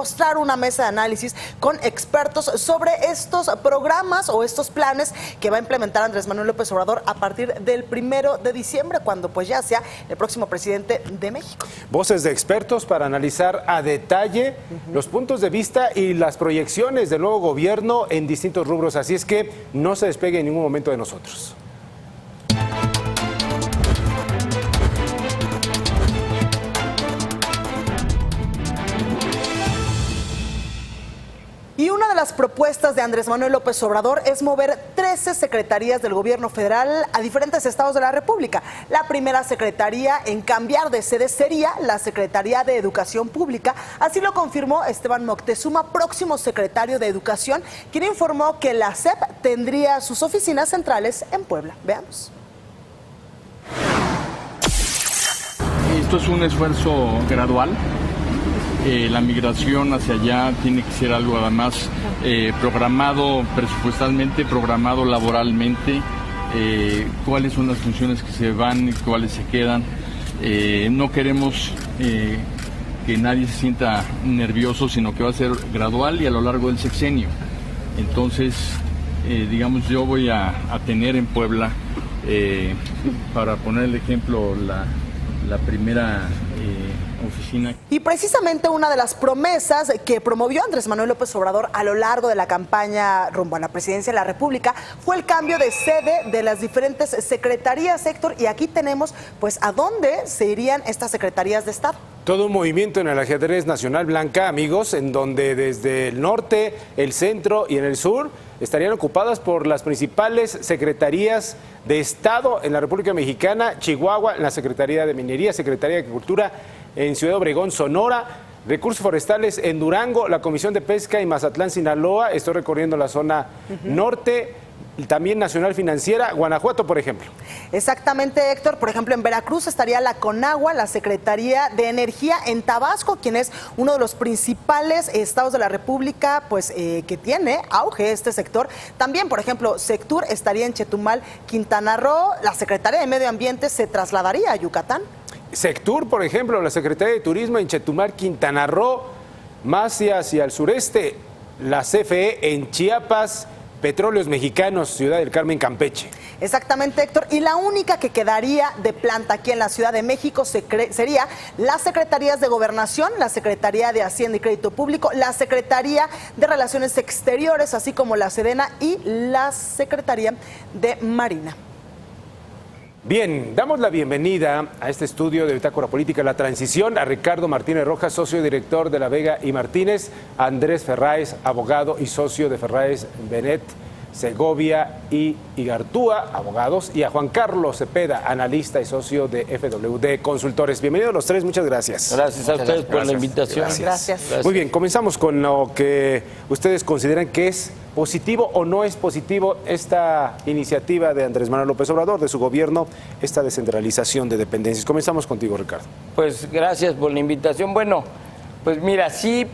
mostrar una mesa de análisis con expertos sobre estos programas o estos planes que va a implementar Andrés Manuel López Obrador a partir del 1 de diciembre, cuando pues ya sea el próximo presidente de México. Voces de expertos para analizar a detalle los puntos de vista y las proyecciones del nuevo gobierno en distintos rubros, así es que no se despegue en ningún momento de nosotros. Y una de las propuestas de Andrés Manuel López Obrador es mover 13 secretarías del gobierno federal a diferentes estados de la República. La primera secretaría en cambiar de sede sería la Secretaría de Educación Pública. Así lo confirmó Esteban Moctezuma, próximo secretario de Educación, quien informó que la SEP tendría sus oficinas centrales en Puebla. Veamos. Esto es un esfuerzo gradual. La migración hacia allá tiene que ser algo además programado presupuestalmente, programado laboralmente, cuáles son las funciones que se van y cuáles se quedan. No queremos que nadie se sienta nervioso, sino que va a ser gradual y a lo largo del sexenio. Entonces, digamos, yo voy a tener en Puebla, para poner el ejemplo, la primera oficina. Y precisamente una de las promesas que promovió Andrés Manuel López Obrador a lo largo de la campaña rumbo a la presidencia de la República fue el cambio de sede de las diferentes secretarías, Héctor, y aquí tenemos pues a dónde se irían estas secretarías de Estado. Todo un movimiento en el ajedrez nacional, Blanca, amigos, en donde desde el norte, el centro y en el sur estarían ocupadas por las principales secretarías de Estado en la República Mexicana: Chihuahua, la Secretaría de Minería, Secretaría de Agricultura en Ciudad Obregón, Sonora, Recursos Forestales en Durango, la Comisión de Pesca y Mazatlán, Sinaloa. Estoy recorriendo la zona norte. También Nacional Financiera, Guanajuato, por ejemplo. Exactamente, Héctor. Por ejemplo, en Veracruz estaría la CONAGUA, la Secretaría de Energía. En Tabasco, quien es uno de los principales estados de la República, pues que tiene auge este sector. También, por ejemplo, Sectur estaría en Chetumal, Quintana Roo. La Secretaría de Medio Ambiente se trasladaría a Yucatán. Sectur, por ejemplo, la Secretaría de Turismo en Chetumal, Quintana Roo. Más hacia el sureste, la CFE en Chiapas. Petróleos Mexicanos, Ciudad del Carmen, Campeche. Exactamente, Héctor. Y la única que quedaría de planta aquí en la Ciudad de México sería las Secretarías de Gobernación, la Secretaría de Hacienda y Crédito Público, la Secretaría de Relaciones Exteriores, así como la Sedena y la Secretaría de Marina. Bien, damos la bienvenida a este estudio de Bitácora Política, La Transición, a Ricardo Martínez Rojas, socio director de La Vega y Martínez, a Andrés Ferráez, abogado y socio de Ferráez Benet, Segovia y Igartúa, abogados, y a Juan Carlos Cepeda, analista y socio de FWD Consultores. Bienvenidos los tres, muchas gracias. Gracias a ustedes por la invitación. Gracias. Muy bien, comenzamos con lo que ustedes consideran que es positivo o no es positivo esta iniciativa de Andrés Manuel López Obrador, de su gobierno, esta descentralización de dependencias. Comenzamos contigo, Ricardo. Pues gracias por la invitación. Bueno, pues mira, sí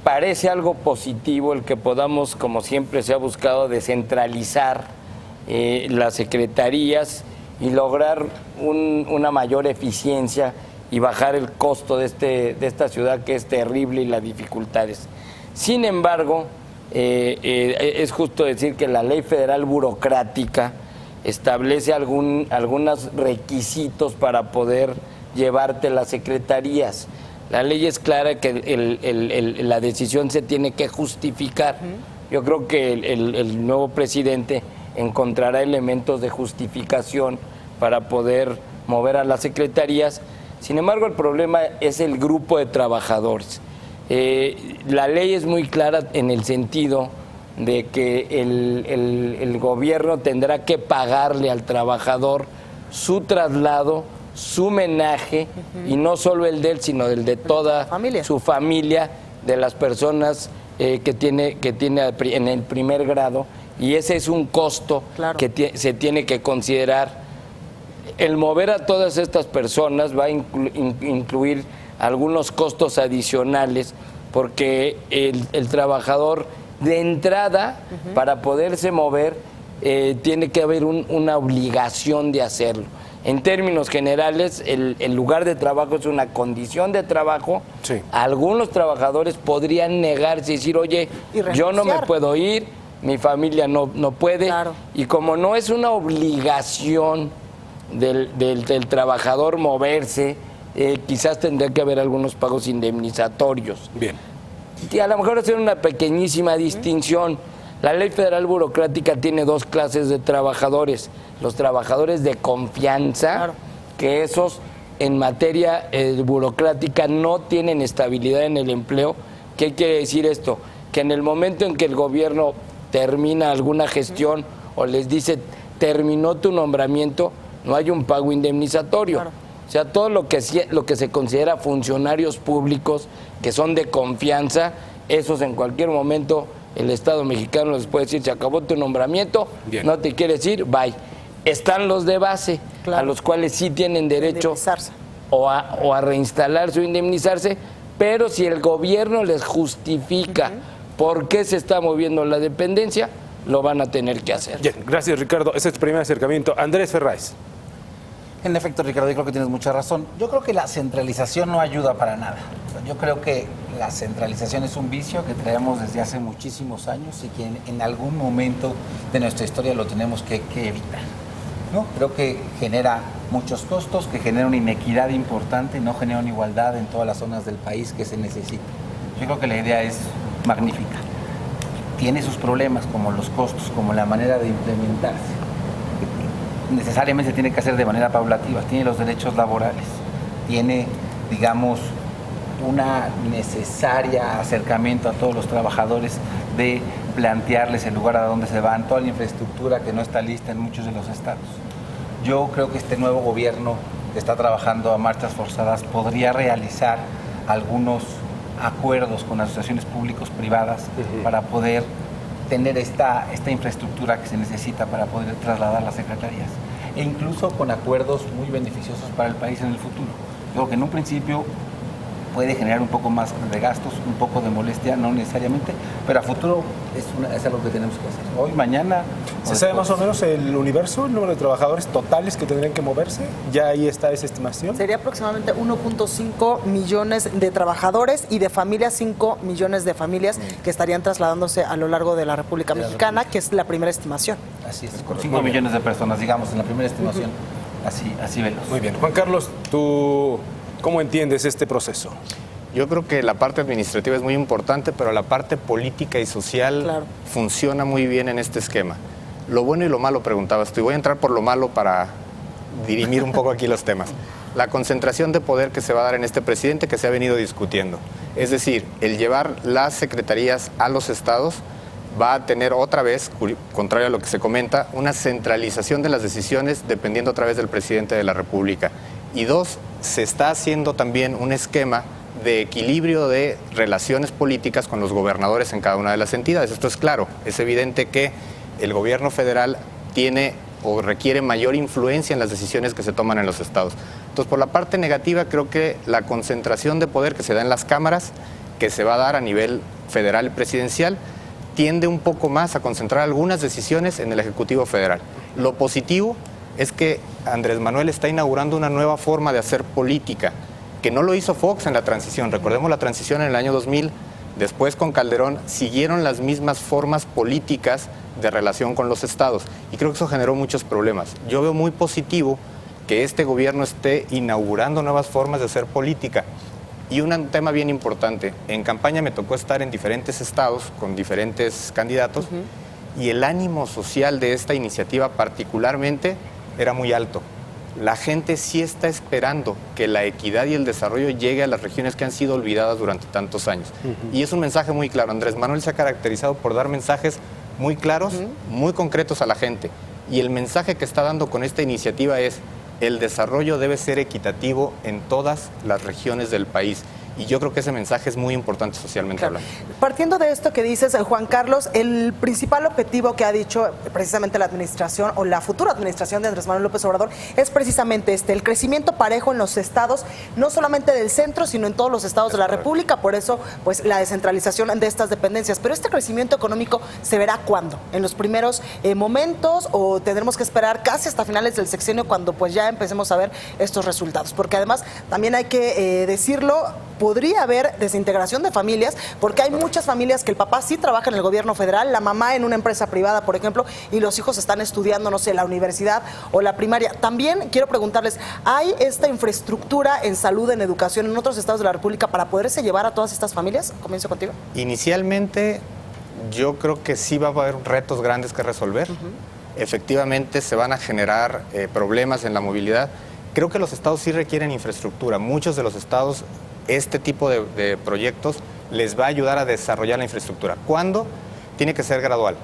parece algo positivo el que podamos, como siempre se ha buscado, descentralizar las secretarías y lograr una mayor eficiencia y bajar el costo de esta ciudad que es terrible y las dificultades. Sin embargo, es justo decir que la ley federal burocrática establece algunos requisitos para poder llevarte las secretarías. La ley es clara que la decisión se tiene que justificar. Yo creo que el nuevo presidente encontrará elementos de justificación para poder mover a las secretarías. Sin embargo, el problema es el grupo de trabajadores. La ley es muy clara en el sentido de que el gobierno tendrá que pagarle al trabajador su traslado, su homenaje, y no solo el de él, sino el de toda su familia, de las personas que tiene en el primer grado, y ese es un costo que se tiene que considerar. El mover a todas estas personas va a incluir algunos costos adicionales, porque el trabajador de entrada, para poderse mover, tiene que haber una obligación de hacerlo. En términos generales, el lugar de trabajo es una condición de trabajo. Sí. Algunos trabajadores podrían negarse y decir, oye, yo no me puedo ir, mi familia no puede. Claro. Y como no es una obligación del trabajador moverse, quizás tendría que haber algunos pagos indemnizatorios. Bien. Y a lo mejor hacer una pequeñísima distinción. La ley federal burocrática tiene dos clases de trabajadores. Los trabajadores de confianza, Claro. que esos en materia burocrática no tienen estabilidad en el empleo. ¿Qué quiere decir esto? Que en el momento en que el gobierno termina alguna gestión o les dice terminó tu nombramiento, no hay un pago indemnizatorio. Claro. O sea, todo lo que se considera funcionarios públicos que son de confianza, esos en cualquier momento el Estado mexicano les puede decir, se acabó tu nombramiento, Bien. no te quieres ir, bye. Están los de base, Claro. a los cuales sí tienen derecho Indemnizarse. o a reinstalarse o indemnizarse, pero si el gobierno les justifica por qué se está moviendo la dependencia, lo van a tener que hacer. Bien, gracias Ricardo. Ese es el primer acercamiento. Andrés Ferráez. En efecto, Ricardo, yo creo que tienes mucha razón. Yo creo que la centralización no ayuda para nada. Yo creo que la centralización es un vicio que traemos desde hace muchísimos años y que en algún momento de nuestra historia lo tenemos que evitar, ¿no? Creo que genera muchos costos, que genera una inequidad importante, no genera una igualdad en todas las zonas del país que se necesita. Yo creo que la idea es magnífica. Tiene sus problemas, como los costos, como la manera de implementarse. Necesariamente tiene que hacer de manera paulativa. Tiene los derechos laborales, tiene, digamos, una necesaria acercamiento a todos los trabajadores de plantearles el lugar a donde se van, toda la infraestructura que no está lista en muchos de los estados. Yo creo que este nuevo gobierno que está trabajando a marchas forzadas podría realizar algunos acuerdos con asociaciones públicos-privadas para poder tener esta infraestructura que se necesita para poder trasladar las secretarías, e incluso con acuerdos muy beneficiosos para el país en el futuro. Creo que en un principio puede generar un poco más de gastos, un poco de molestia, no necesariamente, pero a futuro es algo que tenemos que hacer. Hoy, mañana... ¿Se sabe más o menos el universo, el número de trabajadores totales que tendrían que moverse? ¿Ya ahí está esa estimación? Sería aproximadamente 1.5 millones de trabajadores y de familias, 5 millones de familias que estarían trasladándose a lo largo de la República Mexicana, que es la primera estimación. Así es, con 5 millones de personas, digamos, en la primera estimación, así velos. Muy bien. Juan Carlos, ¿tú cómo entiendes este proceso? Yo creo que la parte administrativa es muy importante, pero la parte política y social Claro. funciona muy bien en este esquema. Lo bueno y lo malo, preguntabas tú, y voy a entrar por lo malo para dirimir un poco aquí los temas. La concentración de poder que se va a dar en este presidente que se ha venido discutiendo. Es decir, el llevar las secretarías a los estados va a tener otra vez, contrario a lo que se comenta, una centralización de las decisiones dependiendo otra vez del presidente de la República. Y dos, se está haciendo también un esquema de equilibrio de relaciones políticas con los gobernadores en cada una de las entidades. Esto es claro, es evidente que el gobierno federal tiene o requiere mayor influencia en las decisiones que se toman en los estados. Entonces, por la parte negativa, creo que la concentración de poder que se da en las cámaras, que se va a dar a nivel federal y presidencial, tiende un poco más a concentrar algunas decisiones en el Ejecutivo Federal. Lo positivo es que Andrés Manuel está inaugurando una nueva forma de hacer política, que no lo hizo Fox en la transición. Recordemos la transición en el año 2000, después con Calderón, siguieron las mismas formas políticas de relación con los estados, y creo que eso generó muchos problemas. Yo veo muy positivo que este gobierno esté inaugurando nuevas formas de hacer política. Y un tema bien importante, en campaña me tocó estar en diferentes estados con diferentes candidatos, y el ánimo social de esta iniciativa particularmente era muy alto. La gente sí está esperando que la equidad y el desarrollo llegue a las regiones que han sido olvidadas durante tantos años. Y es un mensaje muy claro. Andrés Manuel se ha caracterizado por dar mensajes muy claros, muy concretos a la gente. Y el mensaje que está dando con esta iniciativa es: el desarrollo debe ser equitativo en todas las regiones del país. Y yo creo que ese mensaje es muy importante socialmente hablando. Partiendo de esto que dices, Juan Carlos, el principal objetivo que ha dicho precisamente la administración o la futura administración de Andrés Manuel López Obrador es precisamente el crecimiento parejo en los estados, no solamente del centro, sino en todos los estados de la República, por eso pues la descentralización de estas dependencias. Pero este crecimiento económico se verá ¿cuándo? ¿En los primeros momentos o tendremos que esperar casi hasta finales del sexenio cuando pues ya empecemos a ver estos resultados? Porque además también hay que decirlo, podría haber desintegración de familias, porque hay muchas familias que el papá sí trabaja en el gobierno federal, la mamá en una empresa privada, por ejemplo, y los hijos están estudiando, no sé, la universidad o la primaria. También quiero preguntarles, ¿hay esta infraestructura en salud, en educación, en otros estados de la República para poderse llevar a todas estas familias? Comienzo contigo. Inicialmente, yo creo que sí va a haber retos grandes que resolver. Efectivamente, se van a generar problemas en la movilidad. Creo que los estados sí requieren infraestructura. Muchos de los estados, este tipo de proyectos les va a ayudar a desarrollar la infraestructura. ¿Cuándo? Tiene que ser gradual.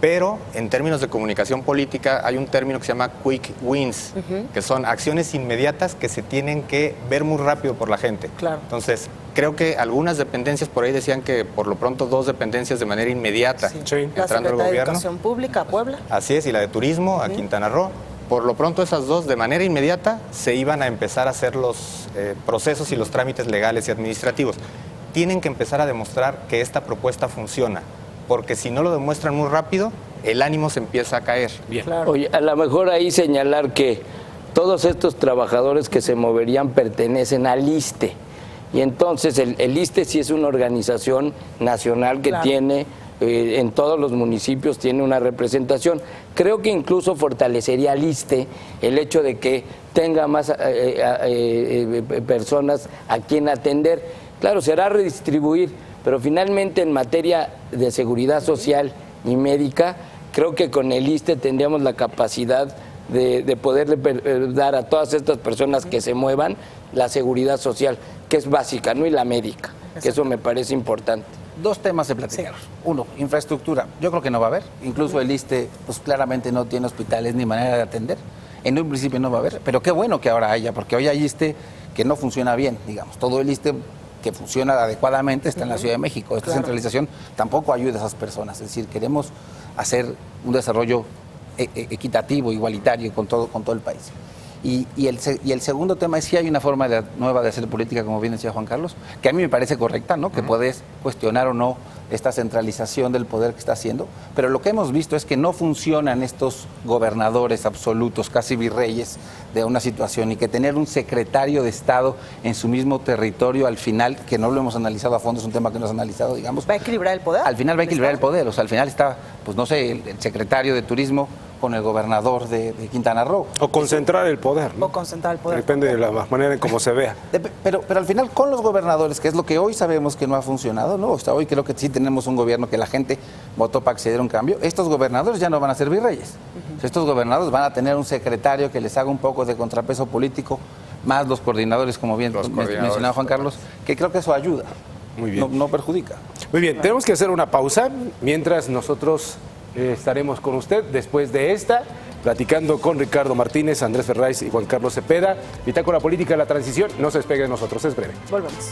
Pero en términos de comunicación política hay un término que se llama quick wins, que son acciones inmediatas que se tienen que ver muy rápido por la gente. Claro. Entonces, creo que algunas dependencias, por ahí decían que por lo pronto 2 dependencias de manera inmediata, La entrando al Secretaría de gobierno. Educación Pública, Puebla. Así es, y la de Turismo a Quintana Roo. Por lo pronto esas 2 de manera inmediata se iban a empezar a hacer los procesos y los trámites legales y administrativos. Tienen que empezar a demostrar que esta propuesta funciona, porque si no lo demuestran muy rápido, el ánimo se empieza a caer. Bien. Claro. Oye, a lo mejor ahí señalar que todos estos trabajadores que se moverían pertenecen al ISSSTE. Y entonces el ISSSTE sí es una organización nacional que Claro. tiene, en todos los municipios tiene una representación. Creo que incluso fortalecería al ISSSTE el hecho de que tenga más personas a quien atender. Claro, será redistribuir, pero finalmente en materia de seguridad social y médica, creo que con el ISSSTE tendríamos la capacidad de poderle dar a todas estas personas que se muevan la seguridad social, que es básica, ¿no? Y la médica, que eso me parece importante. 2 temas de platicar. Uno, infraestructura. Yo creo que no va a haber. Incluso el ISSSTE, pues claramente no tiene hospitales ni manera de atender. En un principio no va a haber, pero qué bueno que ahora haya, porque hoy hay ISSSTE que no funciona bien, digamos. Todo el ISSSTE que funciona adecuadamente está en la Ciudad de México. Esta centralización tampoco ayuda a esas personas. Es decir, queremos hacer un desarrollo equitativo, igualitario con todo el país. Y el segundo tema es si hay una forma nueva de hacer política, como bien decía Juan Carlos, que a mí me parece correcta, ¿no? Que puedes cuestionar o no esta centralización del poder que está haciendo, pero lo que hemos visto es que no funcionan estos gobernadores absolutos, casi virreyes de una situación, y que tener un secretario de Estado en su mismo territorio al final, que no lo hemos analizado a fondo, es un tema que no hemos analizado, digamos. ¿Va a equilibrar el poder? Al final va a equilibrar el poder, o sea, al final está, pues no sé, el secretario de Turismo con el gobernador de Quintana Roo. O concentrar el poder, ¿no? O concentrar el poder. Depende de la manera en cómo se vea. Pero al final con los gobernadores, que es lo que hoy sabemos que no ha funcionado, ¿no? O sea, hoy creo que sí tenemos un gobierno que la gente votó para acceder a un cambio. Estos gobernadores ya no van a ser virreyes. O sea, estos gobernadores van a tener un secretario que les haga un poco de contrapeso político, más los coordinadores, como bien mencionaba Juan Carlos, que creo que eso ayuda. Muy bien. No perjudica. Muy bien, tenemos que hacer una pausa mientras nosotros estaremos con usted después de esta, platicando con Ricardo Martínez, Andrés Ferrayz y Juan Carlos Cepeda. Bitácora Política de la Transición, no se despegue de nosotros, es breve. Volvemos.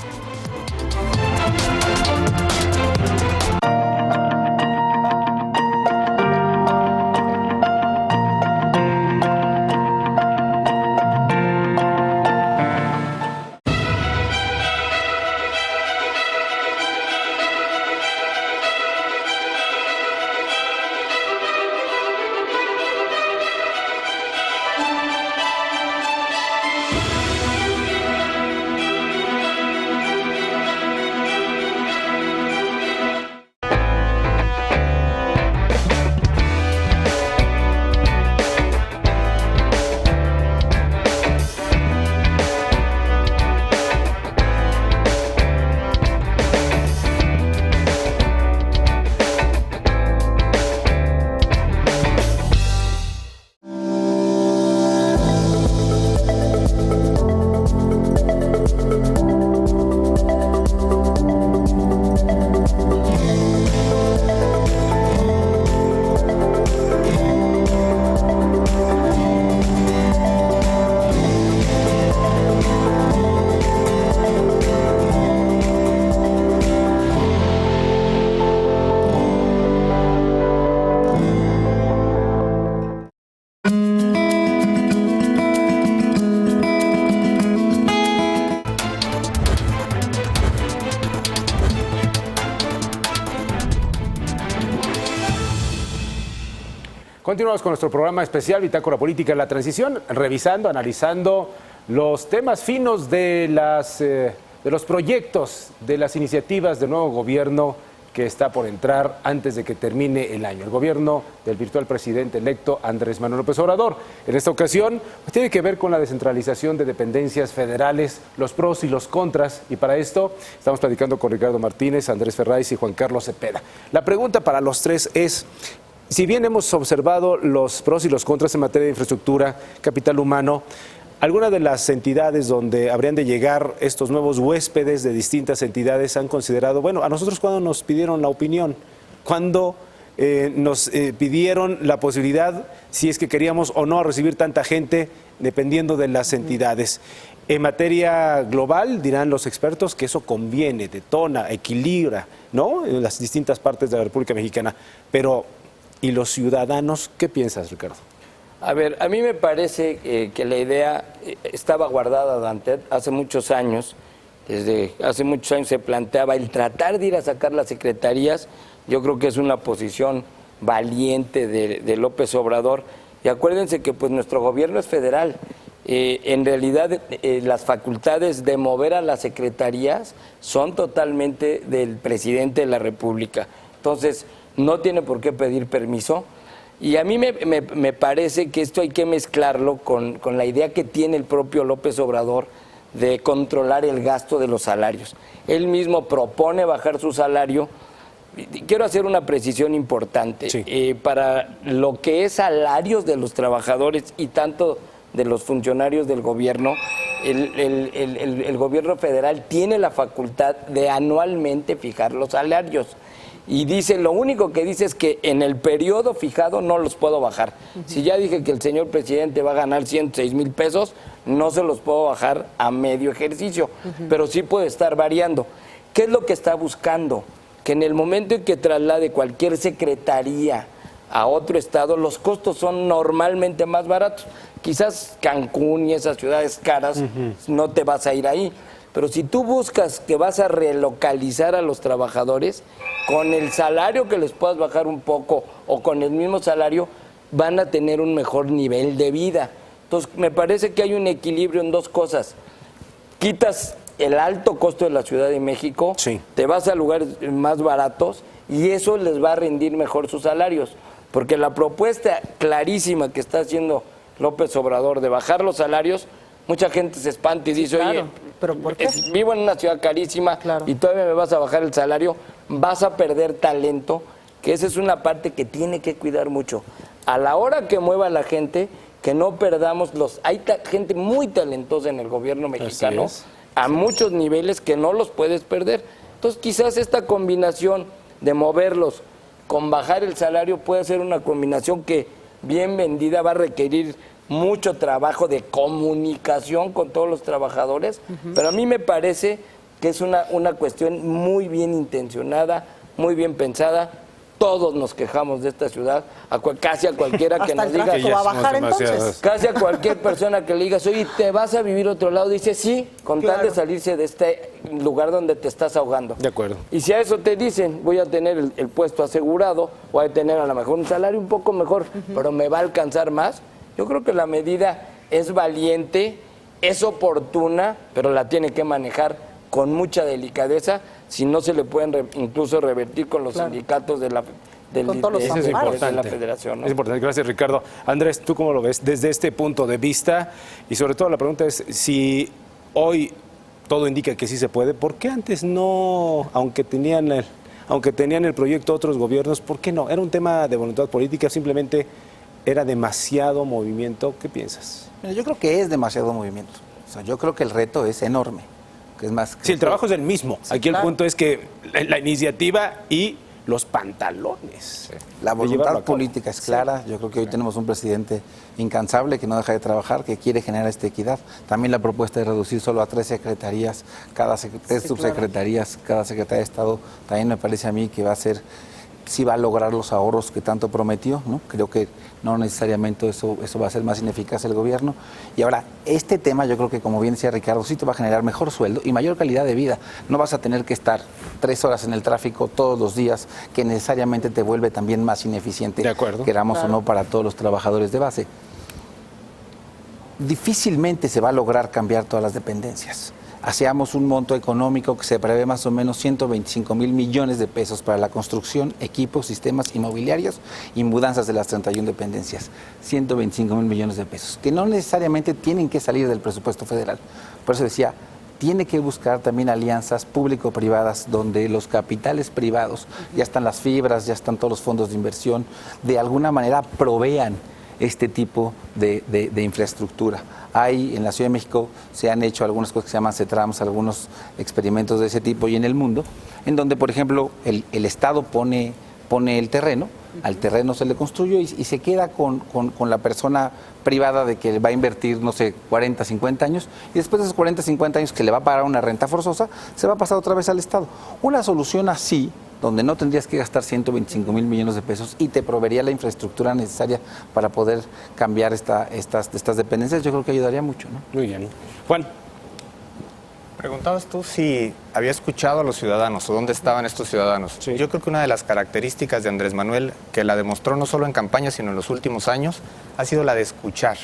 Continuamos con nuestro programa especial Bitácora Política en la Transición, revisando, analizando los temas finos de los proyectos, de las iniciativas del nuevo gobierno que está por entrar antes de que termine el año. El gobierno del virtual presidente electo Andrés Manuel López Obrador. En esta ocasión tiene que ver con la descentralización de dependencias federales, los pros y los contras. Y para esto estamos platicando con Ricardo Martínez, Andrés Ferráez y Juan Carlos Cepeda. La pregunta para los tres es: si bien hemos observado los pros y los contras en materia de infraestructura, capital humano, algunas de las entidades donde habrían de llegar estos nuevos huéspedes de distintas entidades han considerado, bueno, a nosotros cuando nos pidieron la opinión, cuando nos pidieron la posibilidad, si es que queríamos o no recibir tanta gente, dependiendo de las entidades. En materia global, dirán los expertos que eso conviene, detona, equilibra, ¿no?, en las distintas partes de la República Mexicana. Pero, ¿y los ciudadanos? ¿Qué piensas, Ricardo? A ver, a mí me parece que la idea estaba guardada, Dante, hace muchos años. Desde hace muchos años se planteaba el tratar de ir a sacar las secretarías. Yo creo que es una posición valiente de López Obrador. Y acuérdense que pues nuestro gobierno es federal. En realidad las facultades de mover a las secretarías son totalmente del presidente de la República. Entonces, no tiene por qué pedir permiso. Y a mí me parece que esto hay que mezclarlo con la idea que tiene el propio López Obrador de controlar el gasto de los salarios. Él mismo propone bajar su salario. Quiero hacer una precisión importante. Sí. Para lo que es salarios de los trabajadores y tanto de los funcionarios del gobierno, el gobierno federal tiene la facultad de anualmente fijar los salarios. Y dice, lo único que dice es que en el periodo fijado no los puedo bajar. Si ya dije que el señor presidente va a ganar 106,000 pesos, no se los puedo bajar a medio ejercicio, pero sí puede estar variando. ¿Qué es lo que está buscando? Que en el momento en que traslade cualquier secretaría a otro estado, los costos son normalmente más baratos. Quizás Cancún y esas ciudades caras no te vas a ir ahí. Pero si tú buscas que vas a relocalizar a los trabajadores, con el salario que les puedas bajar un poco o con el mismo salario, van a tener un mejor nivel de vida. Entonces, me parece que hay un equilibrio en dos cosas. Quitas el alto costo de la Ciudad de México, sí, te vas a lugares más baratos y eso les va a rendir mejor sus salarios. Porque la propuesta clarísima que está haciendo López Obrador de bajar los salarios, mucha gente se espanta y dice, claro, oye, ¿pero por qué? Vivo en una ciudad carísima, claro, y todavía me vas a bajar el salario, vas a perder talento, que esa es una parte que tiene que cuidar mucho. A la hora que mueva la gente, que no perdamos hay gente muy talentosa en el gobierno mexicano, a muchos niveles que no los puedes perder. Entonces quizás esta combinación de moverlos con bajar el salario puede ser una combinación que bien vendida va a requerir mucho trabajo de comunicación con todos los trabajadores, pero a mí me parece que es una cuestión muy bien intencionada, muy bien pensada. Todos nos quejamos de esta ciudad, casi a cualquiera que nos diga, va a bajar entonces. Casi a cualquier persona que le digas, oye, ¿te vas a vivir a otro lado? Dice, sí, con tal de salirse de este lugar donde te estás ahogando. De acuerdo. Y si a eso te dicen, voy a tener el puesto asegurado, voy a tener a lo mejor un salario un poco mejor, pero me va a alcanzar más, yo creo que la medida es valiente, es oportuna, pero la tiene que manejar con mucha delicadeza, si no se le pueden incluso revertir con los sindicatos de la federación, ¿no? Es importante, gracias Ricardo. Andrés, ¿tú cómo lo ves desde este punto de vista? Y sobre todo la pregunta es, si hoy todo indica que sí se puede, ¿por qué antes no, aunque tenían el proyecto otros gobiernos, por qué no? ¿Era un tema de voluntad política, simplemente era demasiado movimiento? ¿Qué piensas? Mira, yo creo que es demasiado movimiento. O sea, yo creo que el reto es enorme. Que es más, sí, el trabajo es el mismo. Sí, aquí claro, el punto es que la iniciativa y los pantalones. Sí. La voluntad política es clara. Yo creo que hoy tenemos un presidente incansable que no deja de trabajar, que quiere generar esta equidad. También la propuesta de reducir solo a 3 secretarías, 3 subsecretarías, cada secretaría de Estado, también me parece a mí que va a ser si va a lograr los ahorros que tanto prometió, ¿no? Creo que no necesariamente eso va a ser más ineficaz el gobierno. Y ahora, este tema yo creo que, como bien decía Ricardo, sí te va a generar mejor sueldo y mayor calidad de vida. No vas a tener que estar 3 horas en el tráfico todos los días, que necesariamente te vuelve también más ineficiente, de acuerdo, queramos o no, para todos los trabajadores de base. Difícilmente se va a lograr cambiar todas las dependencias. Hacíamos un monto económico que se prevé más o menos 125,000 millones de pesos para la construcción, equipos, sistemas inmobiliarios y mudanzas de las 31 dependencias. 125,000 millones de pesos, que no necesariamente tienen que salir del presupuesto federal. Por eso decía, tiene que buscar también alianzas público-privadas donde los capitales privados, ya están las fibras, ya están todos los fondos de inversión, de alguna manera provean este tipo de infraestructura. Hay en la Ciudad de México, se han hecho algunas cosas que se llaman CETRAMS, algunos experimentos de ese tipo, y en el mundo, en donde, por ejemplo, el Estado pone el terreno, al terreno se le construye y se queda con la persona privada de que va a invertir, no sé, 40, 50 años, y después de esos 40, 50 años que le va a pagar una renta forzosa, se va a pasar otra vez al Estado. Una solución así, donde no tendrías que gastar 125,000 millones de pesos y te proveería la infraestructura necesaria para poder cambiar estas dependencias, yo creo que ayudaría mucho, ¿no? Muy bien. Juan. Preguntabas tú si había escuchado a los ciudadanos o dónde estaban estos ciudadanos. Sí. Yo creo que una de las características de Andrés Manuel, que la demostró no solo en campaña, sino en los últimos años, ha sido la de escuchar.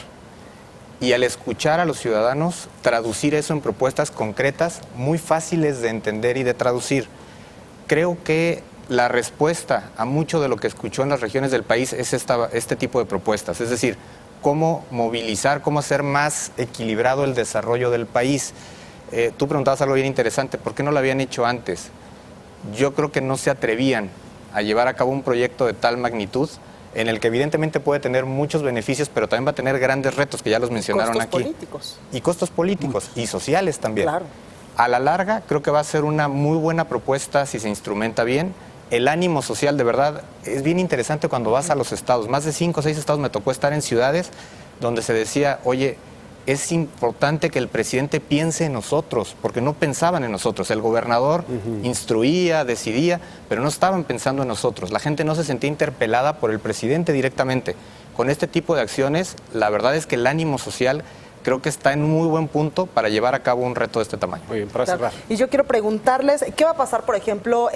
Y al escuchar a los ciudadanos, traducir eso en propuestas concretas, muy fáciles de entender y de traducir. Creo que la respuesta a mucho de lo que escuchó en las regiones del país es este tipo de propuestas, es decir, cómo movilizar, cómo hacer más equilibrado el desarrollo del país. Tú preguntabas algo bien interesante, ¿por qué no lo habían hecho antes? Yo creo que no se atrevían a llevar a cabo un proyecto de tal magnitud en el que evidentemente puede tener muchos beneficios, pero también va a tener grandes retos que ya los mencionaron aquí. Políticos. Y costos políticos y sociales también. Claro. A la larga, creo que va a ser una muy buena propuesta si se instrumenta bien. El ánimo social, de verdad, es bien interesante cuando vas a los estados. Más de 5 o 6 estados me tocó estar en ciudades donde se decía, oye, es importante que el presidente piense en nosotros, porque no pensaban en nosotros. El gobernador instruía, decidía, pero no estaban pensando en nosotros. La gente no se sentía interpelada por el presidente directamente. Con este tipo de acciones, la verdad es que el ánimo social creo que está en un muy buen punto para llevar a cabo un reto de este tamaño. Muy bien, para cerrar. Y yo quiero preguntarles, ¿qué va a pasar, por ejemplo,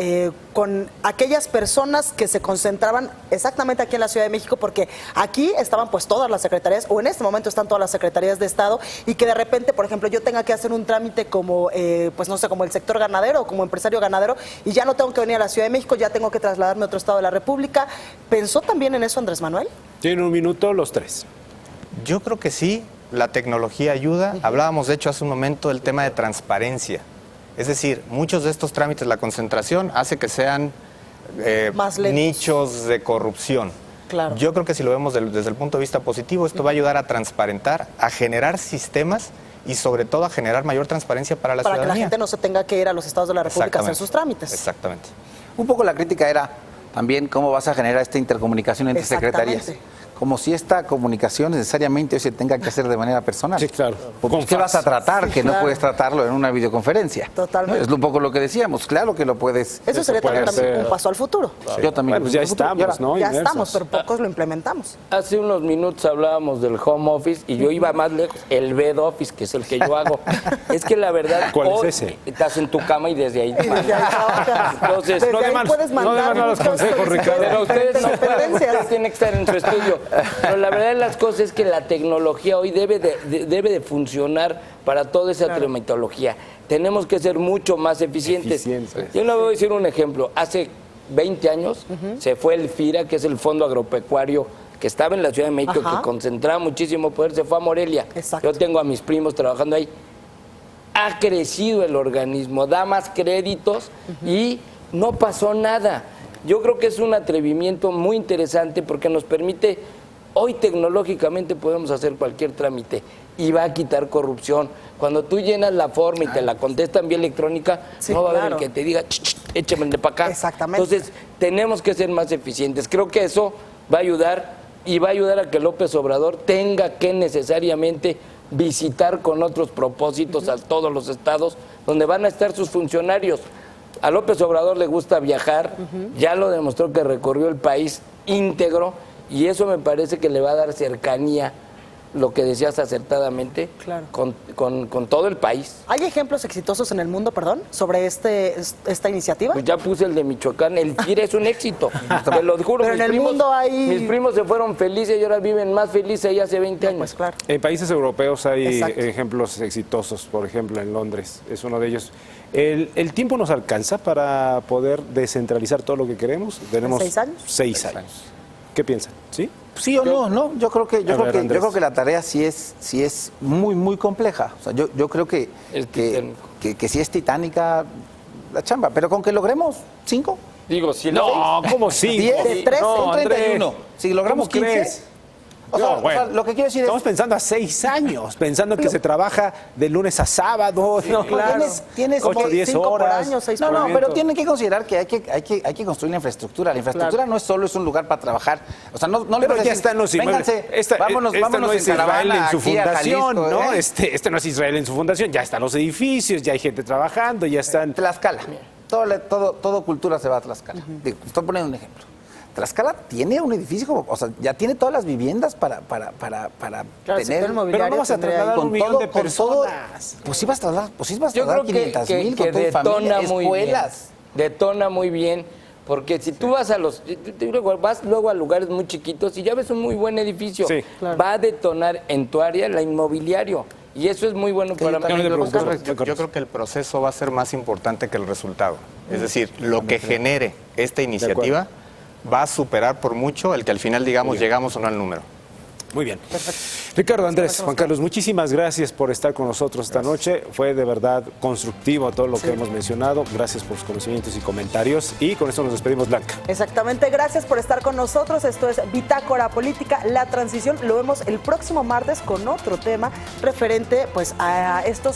con aquellas personas que se concentraban exactamente aquí en la Ciudad de México? Porque aquí estaban pues todas las secretarías, o en este momento están todas las secretarías de Estado, y que de repente, por ejemplo, yo tenga que hacer un trámite como, pues no sé, como el sector ganadero o como empresario ganadero, y ya no tengo que venir a la Ciudad de México, ya tengo que trasladarme a otro estado de la República. ¿Pensó también en eso Andrés Manuel? Tienen un minuto los tres. Yo creo que sí. La tecnología ayuda. Hablábamos, de hecho, hace un momento del tema de transparencia. Es decir, muchos de estos trámites, la concentración hace que sean más lentos, nichos de corrupción. Claro. Yo creo que si lo vemos desde el punto de vista positivo, esto va a ayudar a transparentar, a generar sistemas y sobre todo a generar mayor transparencia para la ciudadanía. Para que la gente no se tenga que ir a los estados de la República a hacer sus trámites. Exactamente. Un poco la crítica era también cómo vas a generar esta intercomunicación entre secretarías. Como si esta comunicación necesariamente hoy se tenga que hacer de manera personal. Sí, claro. Pues, ¿qué vas a tratar? Sí, que claro. no puedes tratarlo en una videoconferencia. Totalmente. Es un poco lo que decíamos. Claro que lo puedes. Eso sería puede también ser. un paso al futuro. Sí. Yo también. Bueno, pues ya estamos, ¿no? Ya Inmersos. estamos, pero pocos lo implementamos. Hace unos minutos hablábamos del home office y yo iba más lejos, el bed office, que es el que yo hago. Es que la verdad, ¿cuál hoy es ese? estás en tu cama y desde ahí. Y desde ahí trabajas. Entonces, Desde no de ahí malos- puedes no de mandar malos muchas consejos, Ricardo. Pero ustedes no pueden, dependencias. ustedes tienen que estar en su estudio. Pero la verdad de las cosas es que la tecnología hoy debe de funcionar para toda esa tramitología. Tenemos que ser mucho más eficientes. Yo le voy a decir un ejemplo. Hace 20 años se fue el FIRA, que es el Fondo Agropecuario, que estaba en la Ciudad de México, Ajá. que concentraba muchísimo poder, se fue a Morelia. Exacto. Yo tengo a mis primos trabajando ahí. Ha crecido el organismo, da más créditos y no pasó nada. Yo creo que es un atrevimiento muy interesante porque nos permite, hoy tecnológicamente podemos hacer cualquier trámite y va a quitar corrupción. Cuando tú llenas la forma y te la contestan vía electrónica, Sí, no va a haber claro. el que te diga, échame de para acá. Exactamente. Entonces, tenemos que ser más eficientes. Creo que eso va a ayudar y va a ayudar a que López Obrador tenga que necesariamente visitar con otros propósitos a todos los estados donde van a estar sus funcionarios. A López Obrador le gusta viajar, ya lo demostró que recorrió el país íntegro y eso me parece que le va a dar cercanía, lo que decías acertadamente, Claro. con todo el país. ¿Hay ejemplos exitosos en el mundo, sobre esta iniciativa? Pues ya puse el de Michoacán, el TIR es un éxito, te lo juro. Pero en el mundo hay... Mis primos se fueron felices y ahora viven más felices ya hace 20 años. Pues claro. En países europeos hay Exacto. ejemplos exitosos, por ejemplo en Londres es uno de ellos. ¿El tiempo nos alcanza para poder descentralizar todo lo que queremos? Tenemos 6 años. 6 años. ¿Qué piensan? ¿Sí? Sí o no, yo creo que Andrés. la tarea sí es muy compleja. O sea, yo creo que sí es titánica la chamba, pero con que logremos 5, Digo, si No, ¿cómo 5? 10, de 13, son 31. Si logramos ¿Cómo 15, crees? o sea, No, bueno. o sea, lo que quiero decir Estamos es pensando a 6 años, pensando en que se trabaja de lunes a sábado, ¿no? claro. Tienes 8 o 10 5 por horas. año, 6 No, por no, año. pero tienen que considerar que hay que construir la infraestructura. La infraestructura no es solo un lugar para trabajar. O sea, no le Pero vas a ya decir, están los inmuebles. vénganse, vámonos no en es Israel caravana en su aquí a fundación, Jalisco, ¿no? ¿eh? Este no es Israel en su fundación. Ya están los edificios, ya hay gente trabajando, ya están... Tlaxcala. Todo cultura se va a Tlaxcala. Digo, estoy poniendo un ejemplo. Tlaxcala tiene un edificio, o sea, ya tiene todas las viviendas para Claro, tener... sector inmobiliario Pero no vas a tendría trasladar ahí. un millón de con todo, personas. pues sí vas a trasladar, Yo creo 500,000 que con tu familia, detona muy bien. escuelas. Detona muy bien, porque si tú vas vas luego a lugares muy chiquitos y ya ves un muy buen edificio, Sí. Claro. va a detonar en tu área el inmobiliario. Y eso es muy bueno para yo también mí. le pregunto. Correcto. Yo creo que el proceso va a ser más importante que el resultado. Es decir, lo que genere esta iniciativa va a superar por mucho el que al final digamos llegamos o no al número. Muy bien. Ricardo, Andrés, Juan Carlos, muchísimas gracias por estar con nosotros esta noche. Fue de verdad constructivo todo lo que hemos mencionado. Gracias por sus conocimientos y comentarios. Y con eso nos despedimos, Blanca. Exactamente, gracias por estar con nosotros. Esto es Bitácora Política, La Transición. Lo vemos el próximo martes con otro tema referente pues a estos